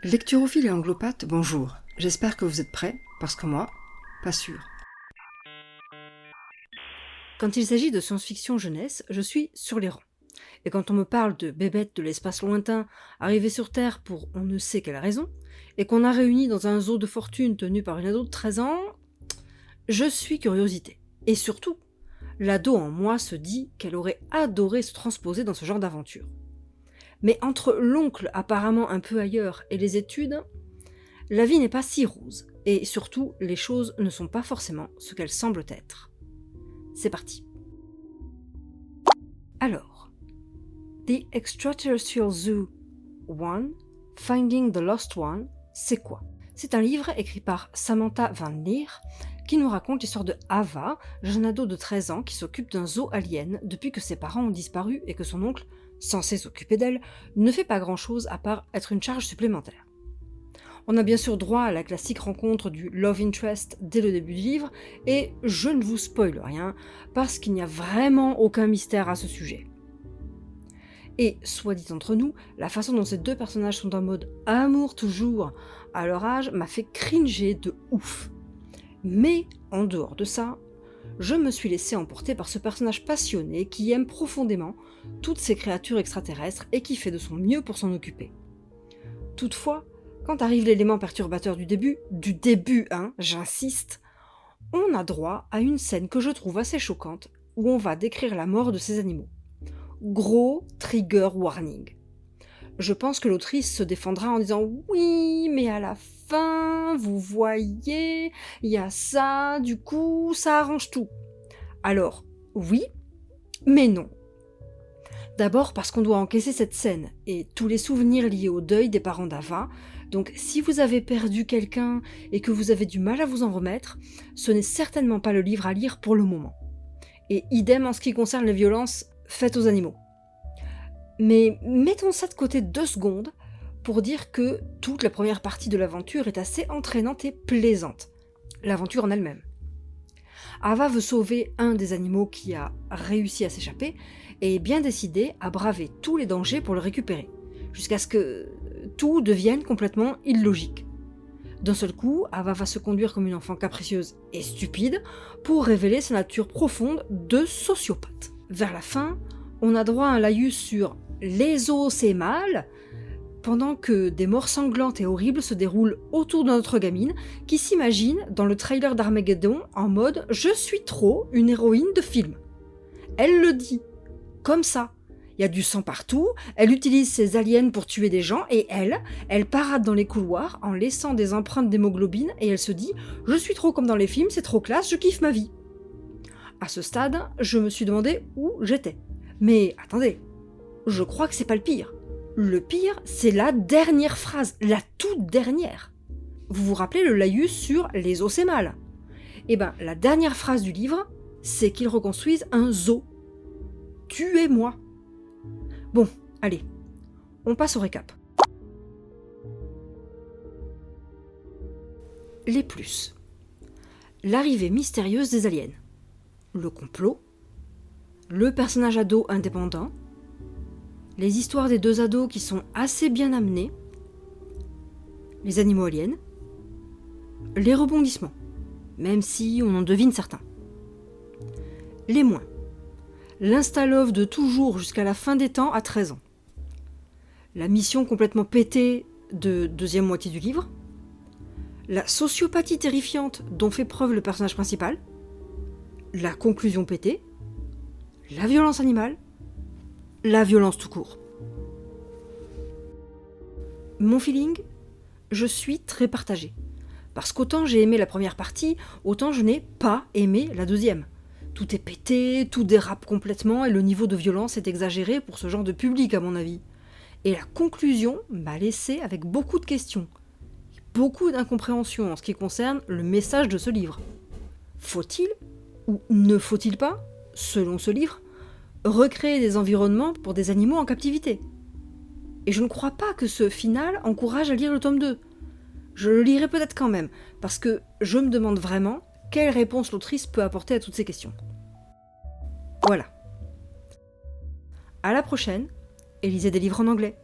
Lecturophiles et anglopathes, bonjour. J'espère que vous êtes prêts, parce que moi, pas sûr. Quand il s'agit de science-fiction jeunesse, je suis sur les rangs. Et quand on me parle de bébêtes de l'espace lointain arrivées sur Terre pour on ne sait quelle raison, et qu'on a réunies dans un zoo de fortune tenu par une ado de 13 ans, je suis curiosité. Et surtout, l'ado en moi se dit qu'elle aurait adoré se transposer dans ce genre d'aventure. Mais entre l'oncle apparemment un peu ailleurs et les études, la vie n'est pas si rose, et surtout, les choses ne sont pas forcément ce qu'elles semblent être. C'est parti. Alors, The Extraterrestrial Zoo 1, Finding the Lost One, c'est quoi ? C'est un livre écrit par Samantha Van Leer qui nous raconte l'histoire de Ava, jeune ado de 13 ans qui s'occupe d'un zoo alien depuis que ses parents ont disparu et que son oncle, censé s'occuper d'elle, ne fait pas grand-chose à part être une charge supplémentaire. On a bien sûr droit à la classique rencontre du love interest dès le début du livre, et je ne vous spoile rien, parce qu'il n'y a vraiment aucun mystère à ce sujet. Et, soit dit entre nous, la façon dont ces deux personnages sont en mode amour toujours à leur âge m'a fait cringer de ouf. Mais, en dehors de ça, je me suis laissé emporter par ce personnage passionné qui aime profondément toutes ces créatures extraterrestres et qui fait de son mieux pour s'en occuper. Toutefois, quand arrive l'élément perturbateur du début, j'insiste, on a droit à une scène que je trouve assez choquante où on va décrire la mort de ces animaux. Gros trigger warning. Je pense que l'autrice se défendra en disant « Oui, mais à la fin, vous voyez, il y a ça, du coup, ça arrange tout. » Alors, oui, mais non. D'abord parce qu'on doit encaisser cette scène et tous les souvenirs liés au deuil des parents d'Ava. Donc si vous avez perdu quelqu'un et que vous avez du mal à vous en remettre, ce n'est certainement pas le livre à lire pour le moment. Et idem en ce qui concerne les violences faites aux animaux. Mais mettons ça de côté 2 secondes pour dire que toute la première partie de l'aventure est assez entraînante et plaisante. L'aventure en elle-même. Ava veut sauver un des animaux qui a réussi à s'échapper et est bien décidée à braver tous les dangers pour le récupérer, jusqu'à ce que tout devienne complètement illogique. D'un seul coup, Ava va se conduire comme une enfant capricieuse et stupide pour révéler sa nature profonde de sociopathe. Vers la fin, on a droit à un laïus sur « les os c'est mal », pendant que des morts sanglantes et horribles se déroulent autour de notre gamine qui s'imagine dans le trailer d'Armageddon en mode « je suis trop une héroïne de film ». Elle le dit, comme ça. Il y a du sang partout, elle utilise ses aliens pour tuer des gens et elle parade dans les couloirs en laissant des empreintes d'hémoglobine et elle se dit « je suis trop comme dans les films, c'est trop classe, je kiffe ma vie ». À ce stade, je me suis demandé où j'étais. Mais attendez, je crois que c'est pas le pire. Le pire, c'est la dernière phrase, la toute dernière. Vous vous rappelez le laïus sur « les os c'est mal ». Eh ben, la dernière phrase du livre, c'est qu'ils reconstruisent un zoo. Tuez-moi. Bon, allez, on passe au récap. Les plus. L'arrivée mystérieuse des aliens. Le complot. Le personnage ado indépendant. Les histoires des 2 ados qui sont assez bien amenées. Les animaux aliens. Les rebondissements, même si on en devine certains. Les moins. L'insta-love de toujours jusqu'à la fin des temps à 13 ans. La mission complètement pétée de deuxième moitié du livre. La sociopathie terrifiante dont fait preuve le personnage principal. La conclusion pétée. La violence animale. La violence tout court. Mon feeling, je suis très partagée. Parce qu'autant j'ai aimé la première partie, autant je n'ai pas aimé la deuxième. Tout est pété, tout dérape complètement et le niveau de violence est exagéré pour ce genre de public à mon avis. Et la conclusion m'a laissé avec beaucoup de questions. Beaucoup d'incompréhension en ce qui concerne le message de ce livre. Faut-il, ou ne faut-il pas, selon ce livre, recréer des environnements pour des animaux en captivité ? Et je ne crois pas que ce final encourage à lire le tome 2. Je le lirai peut-être quand même, parce que je me demande vraiment quelle réponse l'autrice peut apporter à toutes ces questions. Voilà. À la prochaine, et lisez des livres en anglais.